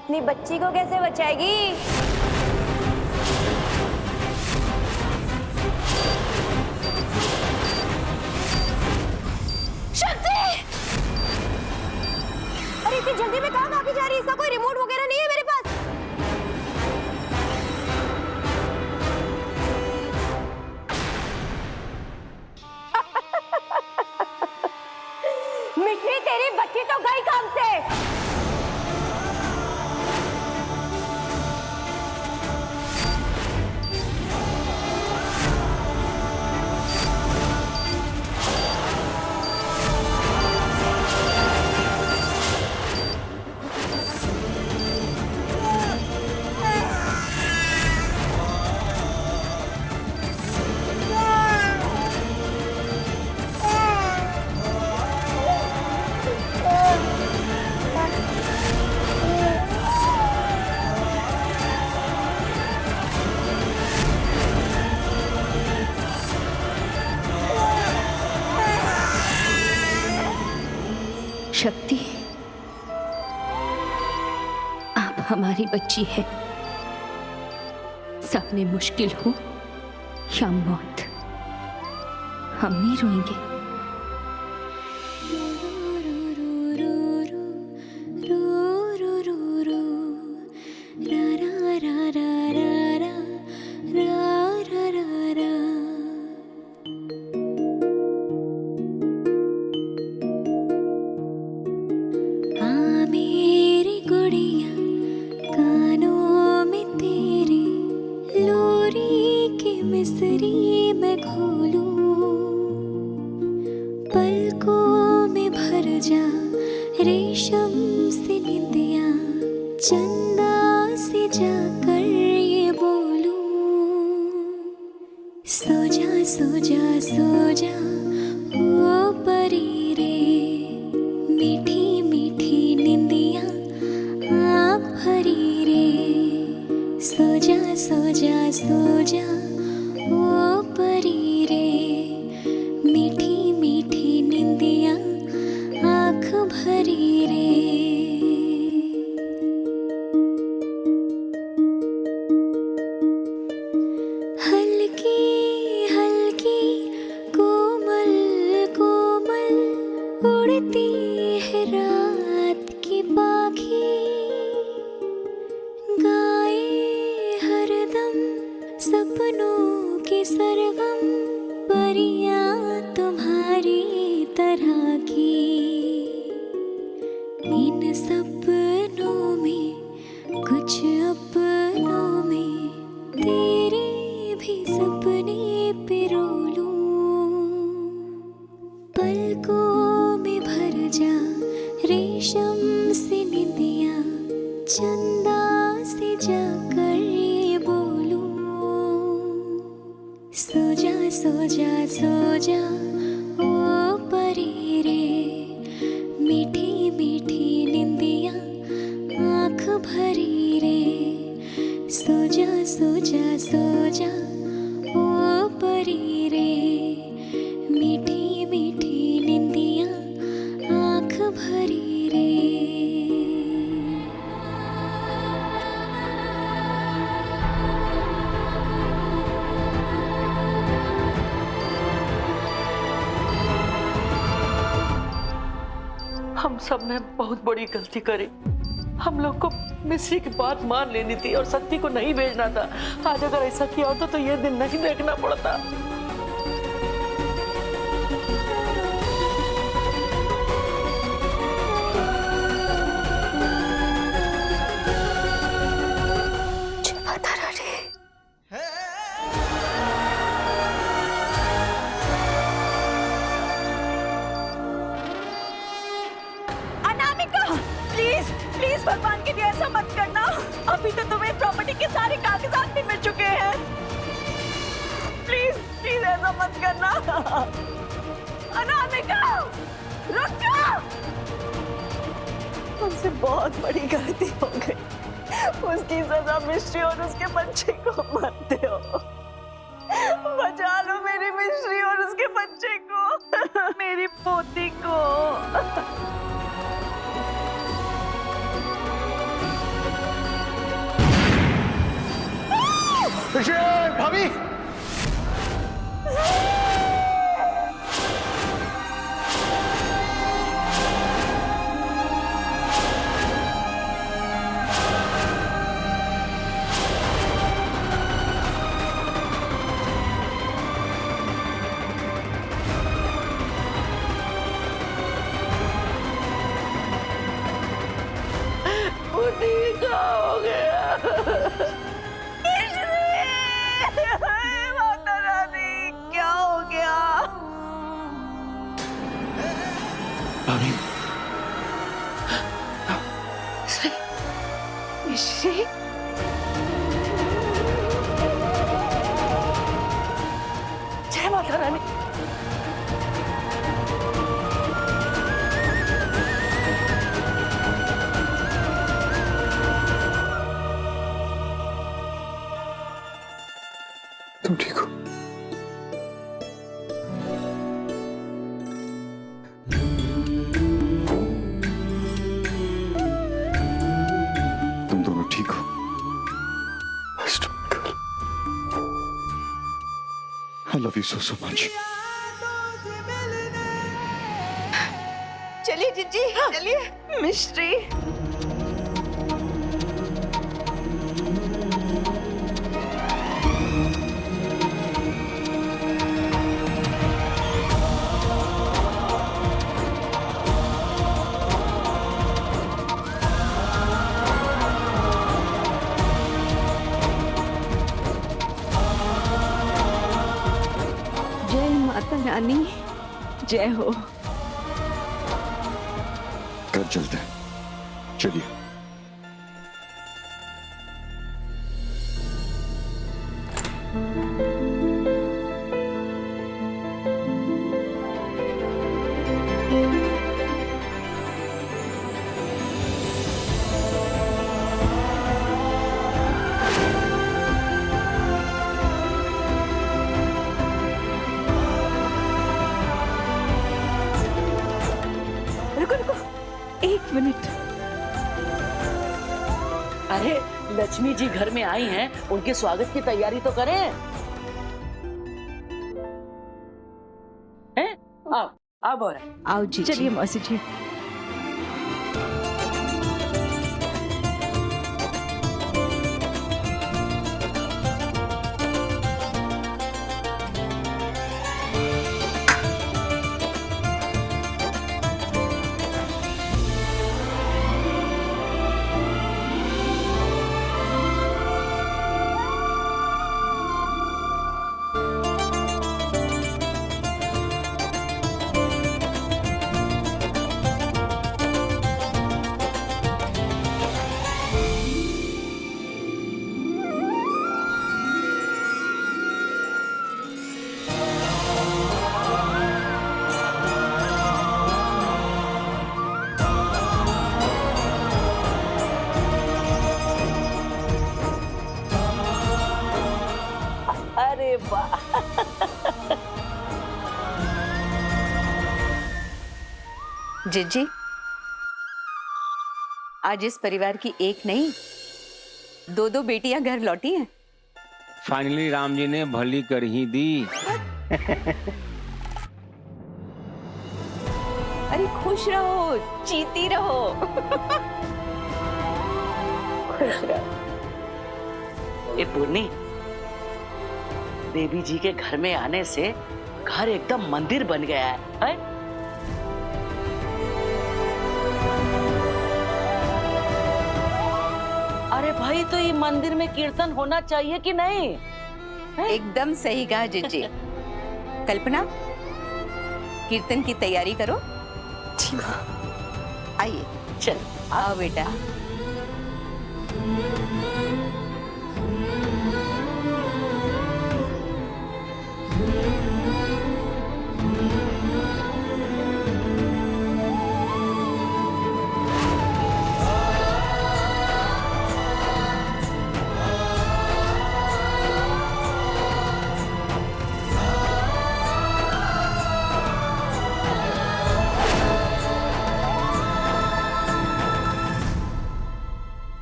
अपनी बच्ची को कैसे बचाएगी? शक्ति! अरे इतनी जल्दी में कहाँ भागी जा रही है? इसका कोई रिमोट वगैरह नहीं है मेरे पास। मिठली, तेरी बच्ची तो गई काम से। शक्ति, आप हमारी बच्ची है। सामने मुश्किल हो या मौत, हम नहीं रोएंगे। मिसरी मैं खोलूं, पलकों में भर जा रेशम से निंदिया, चंदा से जाकर ये बोलूं, सो जा सो जा सो जा ओ परी रे, मीठी मीठी निंदिया आँख भरी रे, सो जा सो जा सो जा ओ परी रे, मीठी मीठी निंदिया आँख भरी रे। हल्की हल्की कोमल कोमल उड़ती है रात की पाखी, गाए हरदम सपनों के सरगम, परियां तुम्हारी तरह की। इन सपनों में कुछ अपनों में तेरे भी सपने पिरो लूं, पलकों में भर जा रेशम से निंदिया, चंदा से जाकर ये बोलूं, सो जा सो जा सो जा ओ परी रे, मीठी मीठी निंदिया आँख भरी रे, सो जा सो जा सो जा ओ परी रे, मीठी मीठी निंदिया आँख भरी रे। हम सब ने बहुत बड़ी गलती करी। हम लोग को मिस्री की बात मान लेनी थी और शक्ति को नहीं भेजना था। आज अगर ऐसा किया होता तो ये दिन नहीं देखना पड़ता। भगवान के लिए ऐसा मत करना। अभी तो तुम्हें प्रॉपर्टी के सारे कागजात भी मिल चुके हैं। प्लीज प्लीज ऐसा मत करना। अनामिका रुक जाओ। हमसे बहुत बड़ी गलती हो गई। उसकी सजा मिश्री और उसके बच्चे को मानते हो। बचा लो मेरी मिश्री और उसके बच्चे को, मेरी पोती को। भाभी बुद्धि का हो गया। माता रानी क्या हो गया? भाभी मिश्री, जय माता रानी। तुम ठीक हो? तुम दोनों ठीक हो? I love you so much. चलिए जीजी, चलिए। मिश्री, जय माता रानी, जय हो। घर चलते हैं, चलिए। रुको रुको, एक मिनट। अरे लक्ष्मी जी घर में आई हैं, उनके स्वागत की तैयारी तो करें। हैं? आओ आओ बोरा। आओ जी, चलिए मौसी जी। अरे वाह, जीजी, आज इस परिवार की एक नहीं, दो दो बेटियां घर लौटी हैं। फाइनली राम जी ने भली कर ही दी। अरे खुश रहो, जीती रहो। खुश रहो। ए पूर्णी, देवी जी के घर में आने से घर एकदम मंदिर बन गया है? अरे भाई, तो ये मंदिर में कीर्तन होना चाहिए कि नहीं? एकदम सही कहा जीजी। कल्पना, कीर्तन की तैयारी करो। आइए, चल आओ बेटा।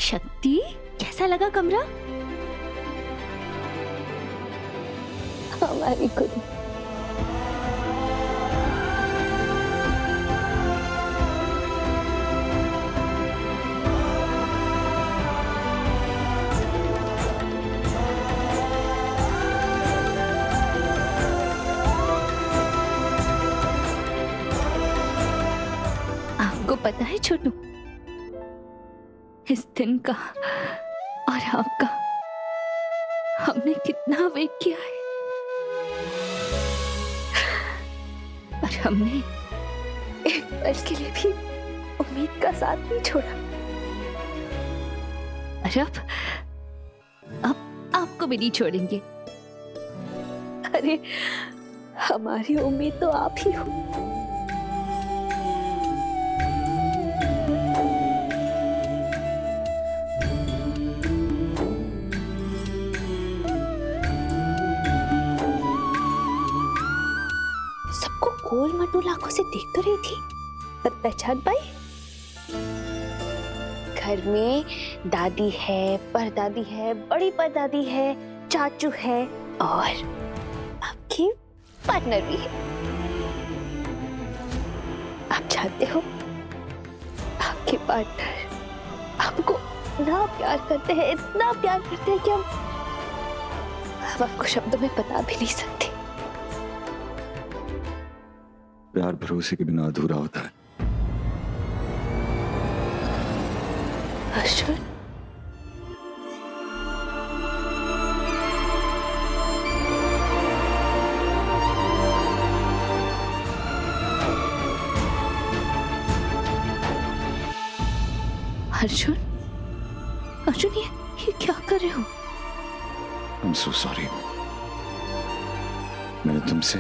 शक्ति, कैसा लगा कमरा? हमारी गुड़ी। आपको पता है छोटू, इस दिन का और आपका हमने कितना वेट किया है, पर हमने एक पल के लिए भी उम्मीद का साथ नहीं छोड़ा। और अब आपको भी नहीं छोड़ेंगे। अरे हमारी उम्मीद तो आप ही हो। सबको गोल मटोल आंखों से देख तो रही थी, पर पहचान पाई? घर में दादी है, परदादी है, बड़ी परदादी है, चाचू है और आपकी पार्टनर भी है। आप जानते हो, आपके पार्टनर आपको इतना प्यार करते हैं, इतना प्यार करते हैं कि हम आपको शब्दों में बता भी नहीं सकते। प्यार भरोसे के बिना अधूरा होता है। अर्जुन, अर्जुन, अर्जुन, ये क्या कर रहे हो? I'm so sorry। मैंने तुमसे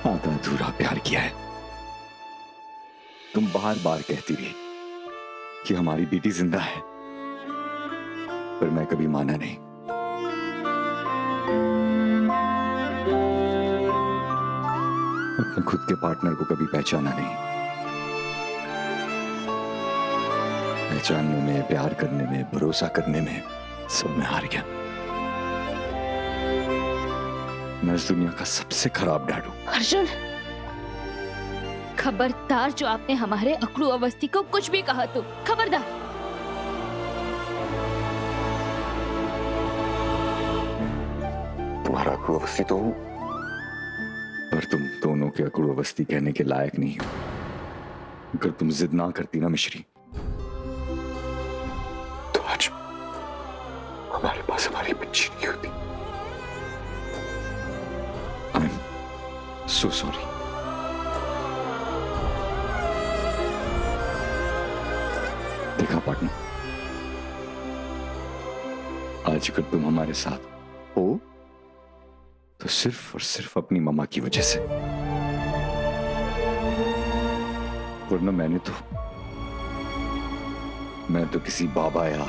आधा अधूरा प्यार किया है। तुम बार बार कहती रही कि हमारी बेटी जिंदा है, पर मैं कभी माना नहीं। अपने खुद के पार्टनर को कभी पहचाना नहीं। पहचानने में, प्यार करने में, भरोसा करने में सब में हार गया। मैं इस दुनिया का सबसे खराब डैड हूं। अर्जुन, खबरदार, जो आपने हमारे अकड़ू अवस्थी को कुछ भी कहा तो खबरदार। तुम्हारा अकड़ू अवस्थी तो हूं, पर तुम दोनों के अकड़ू अवस्थी कहने के लायक नहीं हो। अगर तुम जिद ना करती ना मिश्री, तो आज हमारे पास हमारी बच्ची नहीं होती। I am so sorry. देखा पार्टनर, आज अगर तुम हमारे साथ हो तो सिर्फ और सिर्फ अपनी मम्मा की वजह से, वरना मैं तो किसी बाबा या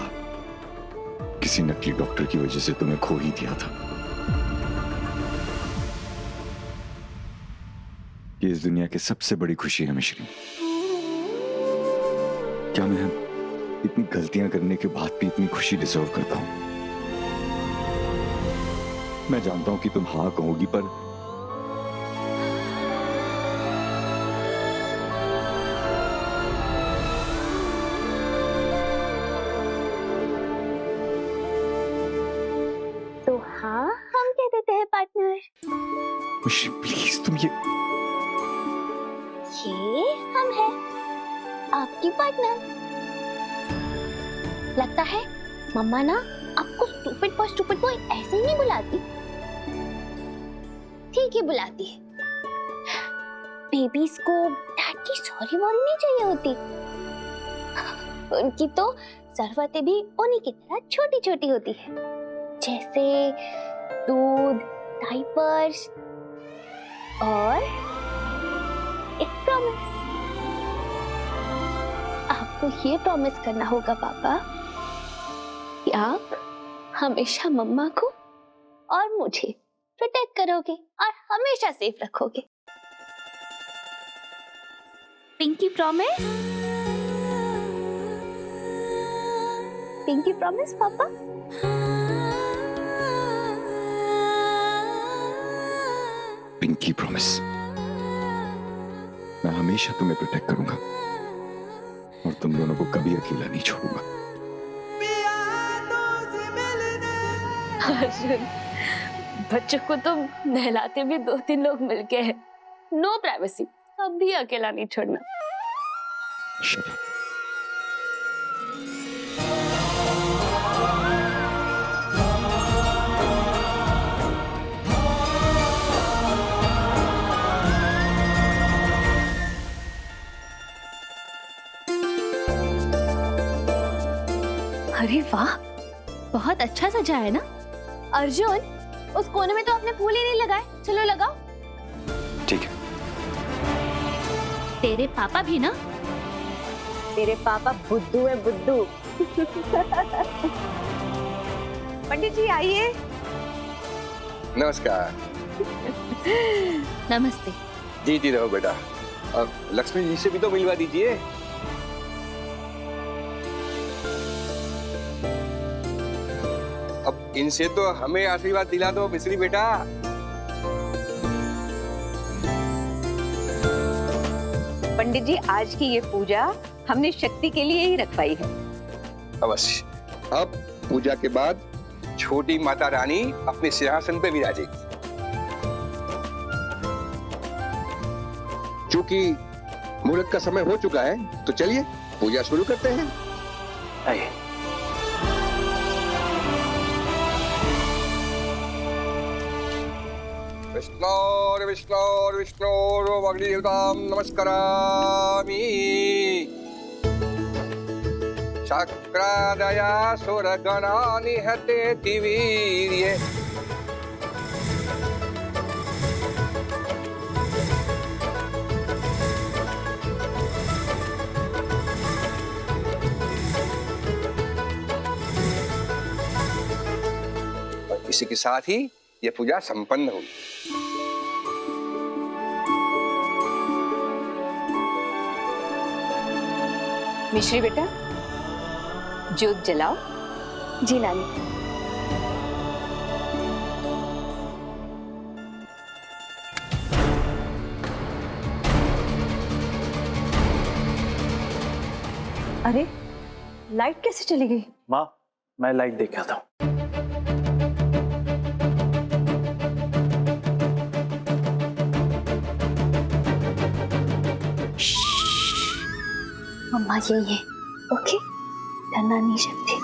किसी नकली डॉक्टर की वजह से तुम्हें खो ही दिया था। ये इस दुनिया की सबसे बड़ी खुशी है मिश्री। क्या मैं इतनी गलतियां करने के बाद भी इतनी खुशी डिजर्व करता हूं? मैं जानता हूं कि तुम हाँ कहोगी, पर तो हाँ, हम कह देते हैं पार्टनर। मिश्री प्लीज, तुम ये हम हैं आपकी पार्टनर। लगता है मम्मा ना आपको स्टूपिड बॉय ऐसे ही नहीं बुलाती, ठीक है बुलाती है। बेबीज को डैड की सॉरी वॉरी नहीं चाहिए होती। उनकी तो जरूरतें भी उन्हीं की तरह छोटी छोटी होती है, जैसे दूध, डायपर्स और एक प्रॉमिस। आपको ये प्रॉमिस करना होगा पापा कि आप हमेशा मम्मा को और मुझे प्रोटेक्ट करोगे और हमेशा सेफ रखोगे। पिंकी प्रॉमिस, पिंकी प्रॉमिस पापा। पिंकी प्रॉमिस, मैं हमेशा तुम्हें प्रोटेक्ट करूंगा और तुम दोनों को कभी अकेला नहीं छोड़ूंगा। अर्जुन, बच्चों को तो नहलाते भी 2-3 लोग मिलके हैं। नो प्राइवेसी, कभी अकेला नहीं छोड़ना। Shut up. अरे वाह, बहुत अच्छा सजा है ना। अर्जुन, उस कोने में तो आपने फूल ही नहीं लगाए, चलो लगाओ। ठीक है। तेरे पापा भी ना। तेरे पापा बुद्धू है, बुद्धू। पंडित जी आइए। नमस्कार। नमस्ते। जीती रहो बेटा। अब लक्ष्मी जी से भी तो मिलवा दीजिए। अब इनसे तो हमें आशीर्वाद दिला दो मिश्री बेटा। पंडित जी, आज की ये पूजा हमने शक्ति के लिए ही रखवाई है। अवश्य। अब पूजा के बाद छोटी माता रानी अपने सिंहासन पे विराजेगी। चूंकि मुहूर्त का समय हो चुका है, तो चलिए पूजा शुरू करते हैं। आइए। विष्णोर्विष्णोर्विष्णोर् अग्निदेवतां नमस्करामि। शक्रादया सुरगणा निहतेति वीर्ये। और इसी के साथ ही यह पूजा संपन्न हुई। मिश्री बेटा, जोत जलाओ। जी नानी। अरे, लाइट कैसे चली गई? माँ, मैं लाइट देख आता हूँ। मम्मा यही है, ओके? डरना नहीं सकती।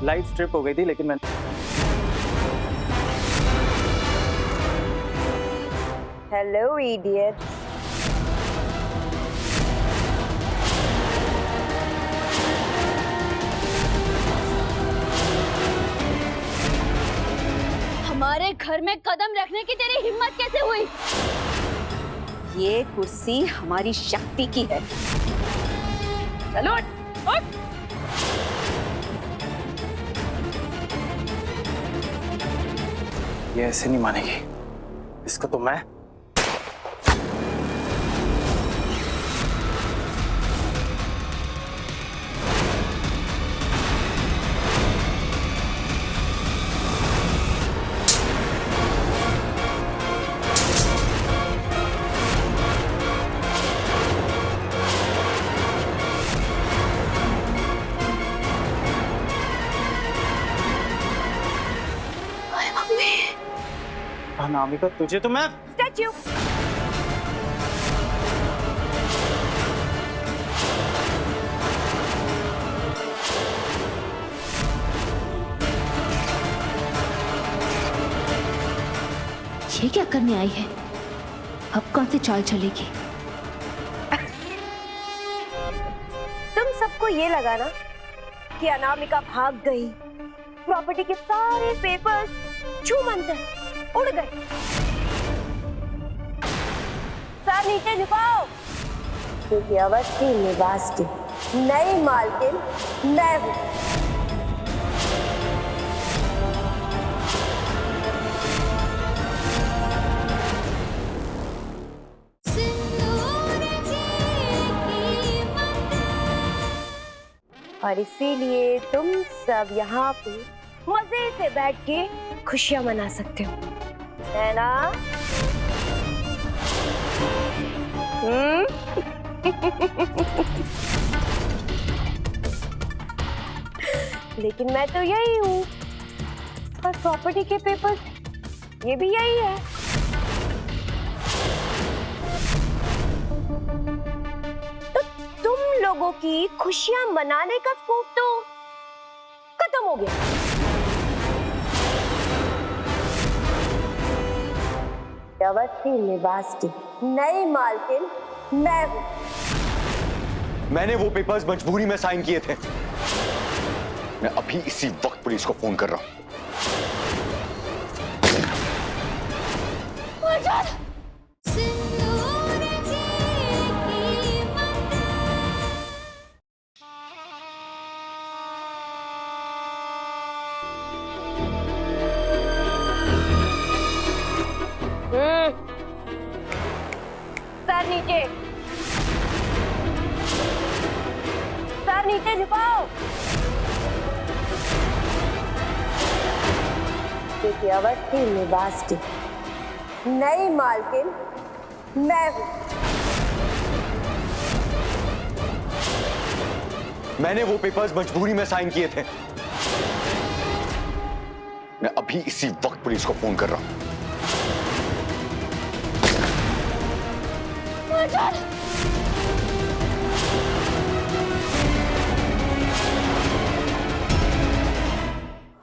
लाइट स्ट्रिप हो गई थी, लेकिन मैं हेलो इडियट। हमारे घर में कदम रखने की तेरी हिम्मत कैसे हुई? ये कुर्सी हमारी शक्ति की है। चलो उठ, उठ। ये ऐसे नहीं मानेगी। इसको तो मैं अनामिका, तुझे तो मैं स्टैच्यू। ये क्या करने आई है? अब कौन सी चाल चलेगी? तुम सबको ये लगा ना कि अनामिका भाग गई, प्रॉपर्टी के सारे पेपर्स छू मंतर उड़ गए। सर नीचे झुकाओ, क्योंकि अवस्थी निवास की नई मालकिन मैं हूँ। और इसीलिए तुम सब यहाँ पे मजे से बैठ के खुशियां मना सकते हो, है ना? लेकिन मैं तो यही हूँ, और प्रॉपर्टी के पेपर ये भी यही है। तो तुम लोगों की खुशियां मनाने का स्कोप तो खत्म हो गया। अवस्थी निवास की नई मालकिन मैं हूँ। मैंने वो पेपर्स मजबूरी में साइन किए थे। मैं अभी इसी वक्त पुलिस को फोन कर रहा हूँ। सर नीचे, सर नीचे झुकाओ, क्योंकि अवस्थी निवास की नई मालकिन मैं हूँ। मैंने वो पेपर्स मजबूरी में साइन किए थे। मैं अभी इसी वक्त पुलिस को फोन कर रहा हूँ।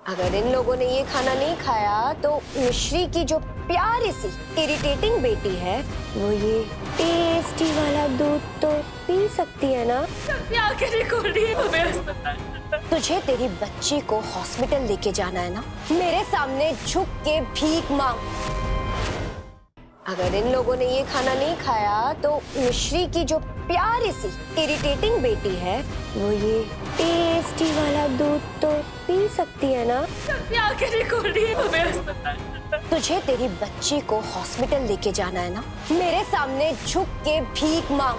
अगर इन लोगों ने ये खाना नहीं खाया तो मिश्री की जो प्यारी सी इरिटेटिंग बेटी है वो ये टेस्टी वाला दूध तो पी सकती है ना? तुझे तेरी बच्ची को हॉस्पिटल लेके जाना है ना? मेरे सामने झुक के भीख मांग। अगर इन लोगों ने ये खाना नहीं खाया तो मिश्री की जो प्यारी सी इरिटेटिंग बेटी है वो ये टेस्टी वाला दूध तो पी सकती है ना? तुझे तेरी बच्ची को हॉस्पिटल लेके जाना है ना? मेरे सामने झुक के भीख मांग।